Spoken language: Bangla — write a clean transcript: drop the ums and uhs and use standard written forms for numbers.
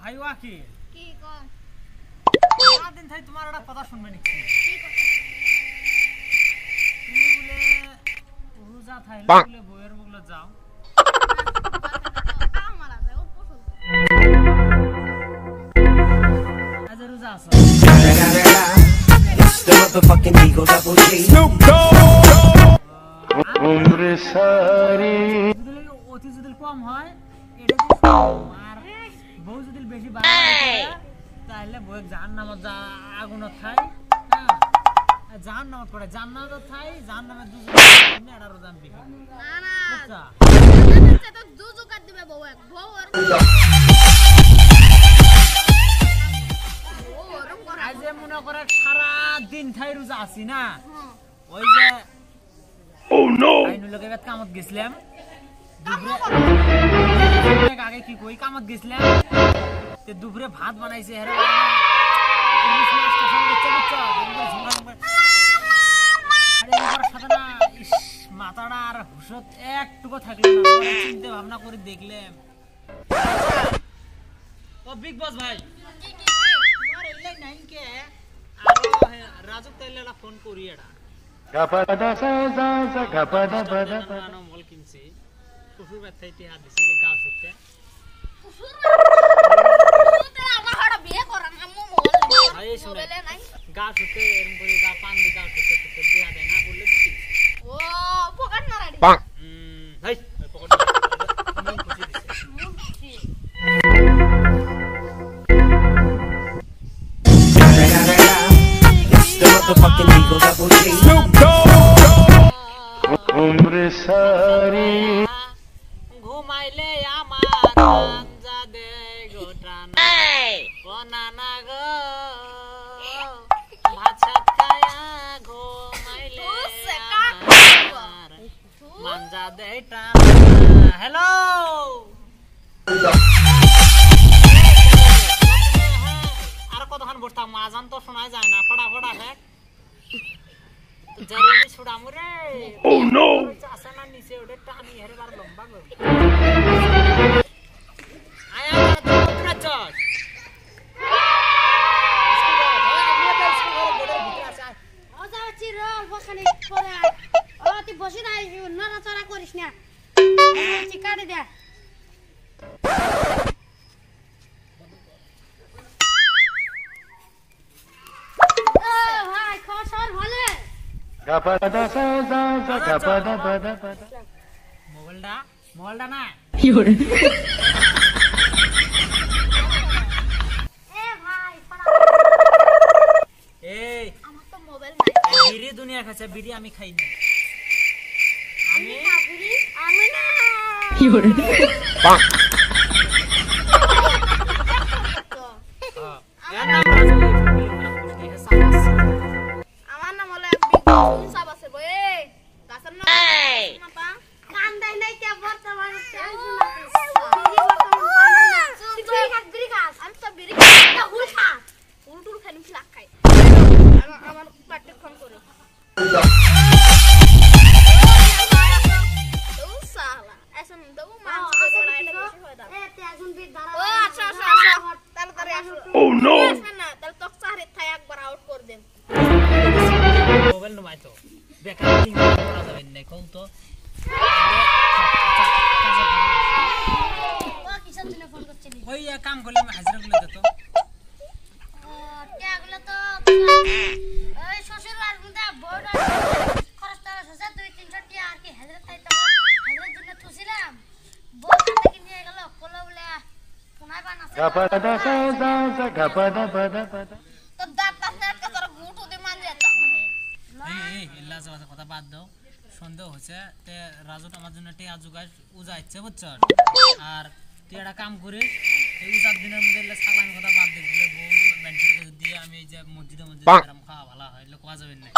ভাই ওয়াকিল কি কর দিন থাই তোমার একটা কথা শুনবে নাকি কি কথা তুমি বলে রোজা থাইলে বলে বইয়ের বলে যাও আমার আছে ও পছন্দ আজ রোজা আছে The motherfucking Eagle Double G. Snoop umre sari অতি যদি কম হয় এটা তো আর বউ যদি বেশি বাড়ে তাহলে বউ জাহান্নামে যা আগুনত খায় হ্যাঁ জাহান্নামে পড়ে জান্নাতত খায় জাহান্নামে দুজনে এটা রোজা বিহি না না বুঝছা এটা তো দুজুকাত দিবে বউ আর আজ মনে করে সারা দিন থাই রোজা আছি না ওই যে ও নো আইনু লগে বেত কামত গেছিলাম দুপুরে আগে কি কই কামত গেছিলাম তে দুপুরে ভাত বানাইছে হেরে ইলিশ মাছটা সঙ্গে চবচ্চা আরে এবার সাথে না ইস মাথাটা আর হুশত একটুকু থাকলো না চিন্তা ভাবনা করে দেখলাম ও বিগ বস ভাই কি কি তোমার এলাই নাইন কে আর রাজু তাইলেলা ফোন করি এডা গাপাদা সাজা সা গাপাদা বাদা বাদা মল কিনছি কুকুর বাচ্চাইতে হাত দিছিল গাও সত্যি কুসুর তো আমার হড়া বিয়ে করাম আম্মু মোবাইলে নাই গাও সত্যি এরকম করে গা পান দি গাও সত্যি সত্যি দিয়া দেয় না বললে কি ও পকেট মারাড়ি ভাই পকেট মন খুশি দিছে মুখি The motherfucking Eagle Double G. Snoop umre sari ঘুমাইলে আমার আঞ্জা দে গোটানা বনানা গো ভাত খায়া ঘুমাইলে আমার মাঞ্জা দে টানা হ্যালো আর কতক্ষণ বসতাম আজান তো শোনা যায় না ফটাফট আসে জরুরি ছুড়ামু রে ও নো আসে না নিচে ওটা টানি হেরে বার লম্বা গো আয়া তো পুরা চল ওজা চির বখানে পরে ও তুই বসে নাই নড়াচড়া করিস না চিকাড়ে দে ভাই খসর হলে গাপাদা সাজা সা গাপাদা বাদা বাদা মোবাইলটা না এ ভাই এই আমার তো মোবাইল নাই বিড়ি দুনিয়া খাচ্ছে বিড়ি আমি খাই না আমি আমি না আমার নাম হলো বিগ সাব আছে বই গাছের নাম মাপা কান দেই নাই কে বর্তমান বিড়ি খাস আমি তো বিড়ি খাই হুল খা হুল খাই নিছি লাখ খাই আমার পাটে ফোন করে ও সালা এসন দাও মান করে এটা বেশি হয় দাও এ তে এখন বিট ধরা ও আচ্ছা তাড়াতাড়ি আসো ও নো না তাহলে তো সারে থাই একবার আউট করে দেন মোবাইল নমাই তো বেকার লিংক করা যাবে না কোন তো ও কিসের জন্য ফোন করছিলি ওই কাম করলে আমি হাজিরা গুলো দিত ট্যাগগুলো তো ওই শ্বশুর আর মুদা বড় খরচ তার আছে 2-300 টাকা আর কি হাজার তাই তো হাজারের জন্য থুছিলাম বড় থেকে নিয়ে গেল কোলা বলে কোনায় বানাছে গাপাদা সাজা সা গাপাদা বাদা বাদা তো দাঁত দাঁত কা তোর গুট ওদে মান যায় তো এই ইল্লা যাওয়া কথা বাদ দাও সন্দেহ হচ্ছে তে রাজু আমার জন্য টিয়া জুগাই উজা ইচ্ছে বুঝছো আর তুই একটা কাম করিস এই উজার দিনের মধ্যে ছাগলাম কথা বাদ দে বলে বউ বেঞ্চের দিয়ে আমি এই যে মসজিদে খাওয়া ভালো হয় লোক কোয়া যাবেন না